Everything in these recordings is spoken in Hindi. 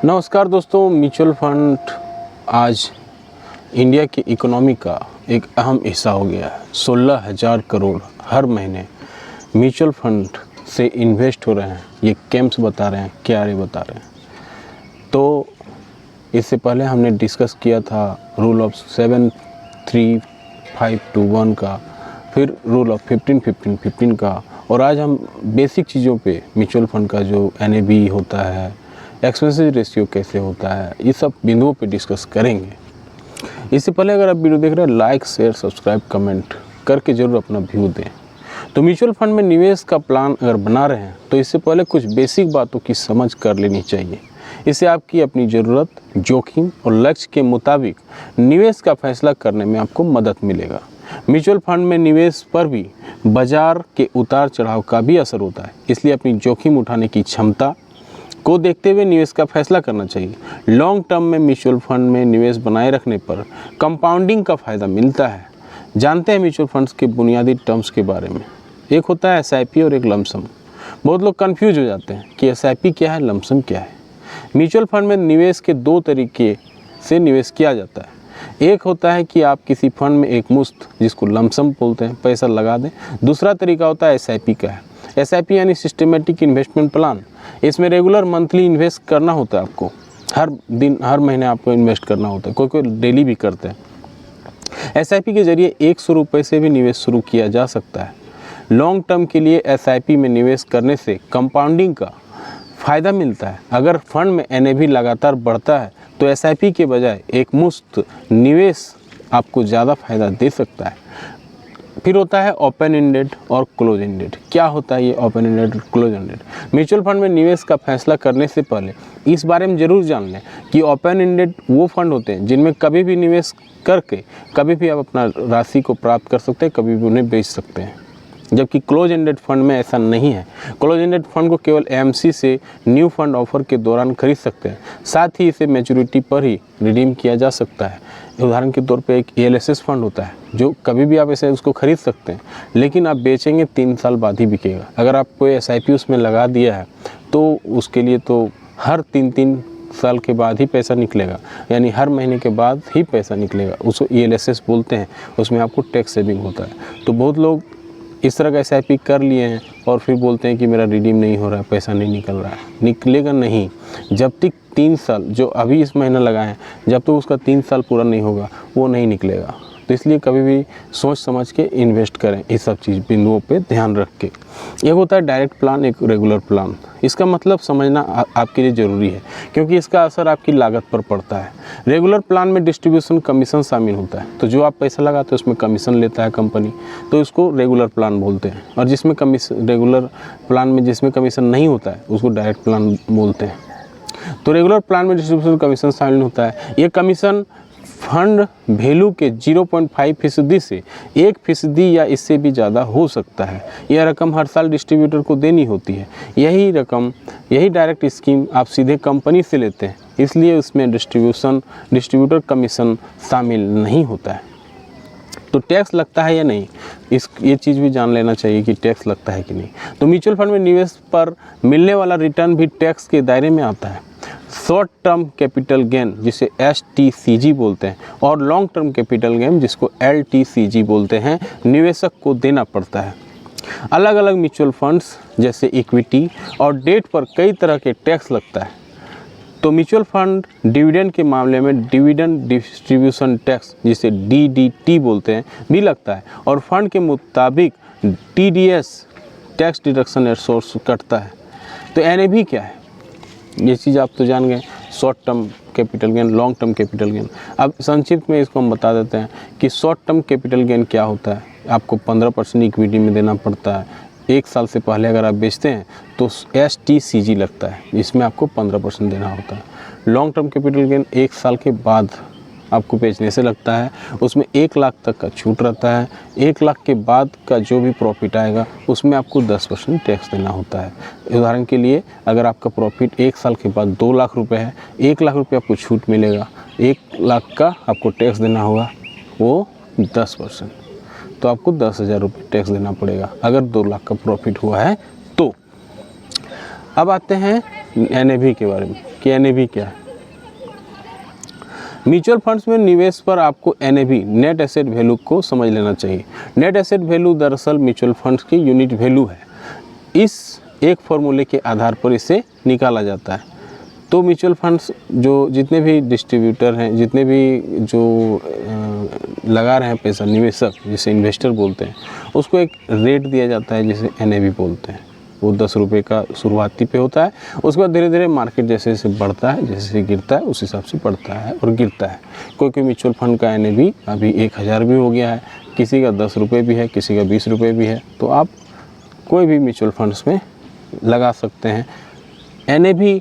नमस्कार दोस्तों, म्यूचुअल फंड आज इंडिया की इकोनॉमी का एक अहम हिस्सा हो गया है। 16,000 करोड़ हर महीने म्यूचुअल फंड से इन्वेस्ट हो रहे हैं। ये कैंप्स बता रहे हैं, क्या रे बता रहे हैं। तो इससे पहले हमने डिस्कस किया था रूल ऑफ 7-3-5-2-1 का, फिर रूल ऑफ 15-15-15 का, और आज हम बेसिक चीज़ों पे म्यूचुअल फंड का जो NAV होता है, एक्सपेंसेस रेशियो कैसे होता है, ये सब बिंदुओं पे डिस्कस करेंगे। इससे पहले अगर आप वीडियो देख रहे हैं, लाइक शेयर सब्सक्राइब कमेंट करके ज़रूर अपना व्यू दें। तो म्यूचुअल फंड में निवेश का प्लान अगर बना रहे हैं तो इससे पहले कुछ बेसिक बातों की समझ कर लेनी चाहिए। इससे आपकी अपनी ज़रूरत, जोखिम और लक्ष्य के मुताबिक निवेश का फैसला करने में आपको मदद मिलेगा। म्यूचुअल फंड में निवेश पर भी बाजार के उतार चढ़ाव का भी असर होता है, इसलिए अपनी जोखिम उठाने की क्षमता को देखते हुए निवेश का फैसला करना चाहिए। लॉन्ग टर्म में म्यूचुअल फंड में निवेश बनाए रखने पर कंपाउंडिंग का फ़ायदा मिलता है। जानते हैं म्यूचुअल फंड्स के बुनियादी टर्म्स के बारे में। एक होता है SIP और एक लमसम। बहुत लोग कंफ्यूज हो जाते हैं कि SIP क्या है, लमसम क्या है। म्यूचुअल फंड में निवेश के दो तरीके से निवेश किया जाता है। एक होता है कि आप किसी फंड में एक मुश्त, जिसको लमसम बोलते हैं, पैसा लगा दें। दूसरा तरीका होता है SIP का है। SIP यानी सिस्टमेटिक इन्वेस्टमेंट प्लान। इसमें रेगुलर मंथली इन्वेस्ट करना होता है आपको। हर दिन, हर महीने आपको इन्वेस्ट करना होता है। कोई कोई डेली भी करते हैं। SIP के जरिए 100 रुपये से भी निवेश शुरू किया जा सकता है। लॉन्ग टर्म के लिए SIP में निवेश करने से कंपाउंडिंग का फ़ायदा मिलता है। अगर फंड में NAV लगातार बढ़ता है तो SIP के बजाय एक मुश्त निवेश आपको ज़्यादा फ़ायदा दे सकता है। फिर होता है ओपन एंडेड और क्लोज एंडेड। क्या होता है ये ओपन एंडेड और क्लोज एंडेड? म्यूचुअल फंड में निवेश का फैसला करने से पहले इस बारे में ज़रूर जान लें कि ओपन एंडेड वो फंड होते हैं जिनमें कभी भी निवेश करके कभी भी आप अपना राशि को प्राप्त कर सकते हैं, कभी भी उन्हें बेच सकते हैं। जबकि क्लोज एंडेड फंड में ऐसा नहीं है। क्लोज एंडेड फंड को केवल AMC से न्यू फंड ऑफर के दौरान खरीद सकते हैं। साथ ही इसे मैच्योरिटी पर ही रिडीम किया जा सकता है। उदाहरण के तौर पे एक ALSS फंड होता है जो कभी भी आप ऐसे उसको खरीद सकते हैं, लेकिन आप बेचेंगे 3 साल बाद ही बिकेगा। अगर आप कोई SIP उसमें लगा दिया है तो उसके लिए तो हर 3 साल के बाद ही पैसा निकलेगा, यानी हर महीने के बाद ही पैसा निकलेगा। उसको ALSS बोलते हैं। उसमें आपको टैक्स सेविंग होता है। तो बहुत लोग इस तरह का SIP कर लिए हैं और फिर बोलते हैं कि मेरा रिडीम नहीं हो रहा है, पैसा नहीं निकल रहा है। निकलेगा नहीं जब तक 3 साल, जो अभी इस महीना लगाए हैं, जब तक उसका 3 साल पूरा नहीं होगा वो नहीं निकलेगा। तो इसलिए कभी भी सोच समझ के इन्वेस्ट करें, इस सब चीज़ बिंदुओं पे ध्यान रख के। एक होता है डायरेक्ट प्लान, एक रेगुलर प्लान। इसका मतलब समझना आपके लिए ज़रूरी है क्योंकि इसका असर आपकी लागत पर पड़ता है। रेगुलर प्लान में डिस्ट्रीब्यूशन कमीशन शामिल होता है। तो जो आप पैसा लगाते हैं उसमें कमीशन लेता है कंपनी, तो उसको रेगुलर प्लान बोलते हैं। और जिसमें रेगुलर प्लान में जिसमें कमीशन नहीं होता है उसको डायरेक्ट प्लान बोलते हैं। तो रेगुलर प्लान में डिस्ट्रीब्यूशन कमीशन शामिल होता है। ये कमीशन फंड वैल्यू के 0.5% से 1% या इससे भी ज़्यादा हो सकता है। यह रकम हर साल डिस्ट्रीब्यूटर को देनी होती है। यही डायरेक्ट स्कीम आप सीधे कंपनी से लेते हैं, इसलिए उसमें डिस्ट्रीब्यूटर कमीशन शामिल नहीं होता है। तो टैक्स लगता है या नहीं, ये चीज़ भी जान लेना चाहिए कि टैक्स लगता है कि नहीं। तो म्यूचुअल फंड में निवेश पर मिलने वाला रिटर्न भी टैक्स के दायरे में आता है। शॉर्ट टर्म कैपिटल गेन, जिसे STCG बोलते हैं, और लॉन्ग टर्म कैपिटल गेन, जिसको LTCG बोलते हैं, निवेशक को देना पड़ता है। अलग अलग म्यूचुअल फंड्स जैसे इक्विटी और डेट पर कई तरह के टैक्स लगता है। तो म्यूचुअल फंड डिविडेंड के मामले में डिविडेंड डिस्ट्रीब्यूशन टैक्स, जिसे DDT बोलते हैं, भी लगता है। और फंड के मुताबिक TDS tax deduction at source कटता है। तो NAV क्या है, ये चीज़ आप तो जान गए। Short term capital gain, long term capital gain. अब संक्षिप्त में इसको हम बता देते हैं कि शॉर्ट टर्म कैपिटल गेन क्या होता है। आपको 15% इक्विटी में देना पड़ता है। 1 साल से पहले अगर आप बेचते हैं तो STCG लगता है, इसमें आपको 15% देना होता है। लॉन्ग टर्म कैपिटल गेन 1 साल के बाद आपको बेचने से लगता है। उसमें 1 लाख तक का छूट रहता है। 1 लाख के बाद का जो भी प्रॉफिट आएगा उसमें आपको 10% टैक्स देना होता है। उदाहरण के लिए अगर आपका प्रॉफिट 1 साल के बाद 2 लाख रुपए है, 1 लाख रुपये आपको छूट मिलेगा, 1 लाख का आपको टैक्स देना होगा, वो 10%। तो आपको 10,000 रुपये टैक्स देना पड़ेगा अगर 2 लाख का प्रॉफिट हुआ है तो। अब आते हैं NAV के बारे में कि NAV क्या है। म्यूचुअल फंड्स में निवेश पर आपको NAV नेट एसेट वैल्यू को समझ लेना चाहिए। नेट एसेट वैल्यू दरअसल म्यूचुअल फंड्स की यूनिट वैल्यू है। इस एक फॉर्मूले के आधार पर इसे निकाला जाता है। तो म्यूचुअल फंड्स जो जितने भी डिस्ट्रीब्यूटर हैं, जितने भी जो लगा रहे हैं पैसा, निवेशक जिसे इन्वेस्टर बोलते हैं, उसको एक रेट दिया जाता है जिसे NAV बोलते हैं। वो 10 रुपये का शुरुआती पे होता है। उसके बाद धीरे धीरे मार्केट जैसे जैसे बढ़ता है, जैसे जैसे गिरता है, उस हिसाब से बढ़ता है और गिरता है। कोई कोई म्यूचुअल फंड का NAV अभी 1000 भी हो गया है, किसी का 10 रुपये भी है, किसी का 20 रुपये भी है। तो आप कोई भी म्यूचुअल फंड्स में लगा सकते हैं। NAV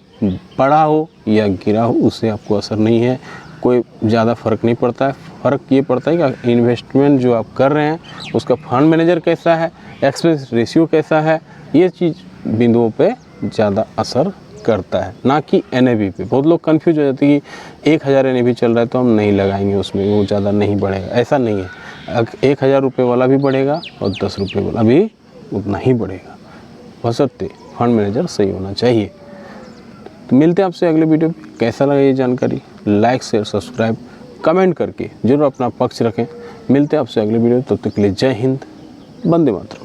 बढ़ा हो या गिरा हो उससे आपको असर नहीं है, कोई ज़्यादा फ़र्क नहीं पड़ता है। फ़र्क ये पड़ता है कि इन्वेस्टमेंट जो आप कर रहे हैं उसका फंड मैनेजर कैसा है, एक्सपेंस रेशियो कैसा है, ये चीज़ बिंदुओं पे ज़्यादा असर करता है, ना कि NAV पे। बहुत लोग कंफ्यूज हो जाते हैं कि 1000 NAV चल रहा है तो हम नहीं लगाएंगे उसमें, वो ज़्यादा नहीं बढ़ेगा। ऐसा नहीं है, 1000 रुपये वाला भी बढ़ेगा और 10 रुपये वाला भी उतना ही बढ़ेगा, बशर्ते फंड मैनेजर सही होना चाहिए। तो मिलते हैं आपसे अगले वीडियो में। कैसा लगा ये जानकारी, लाइक शेयर सब्सक्राइब कमेंट करके जरूर अपना पक्ष रखें। मिलते हैं आपसे अगले वीडियो, तब तक के लिए जय हिंद, वंदे मातरम।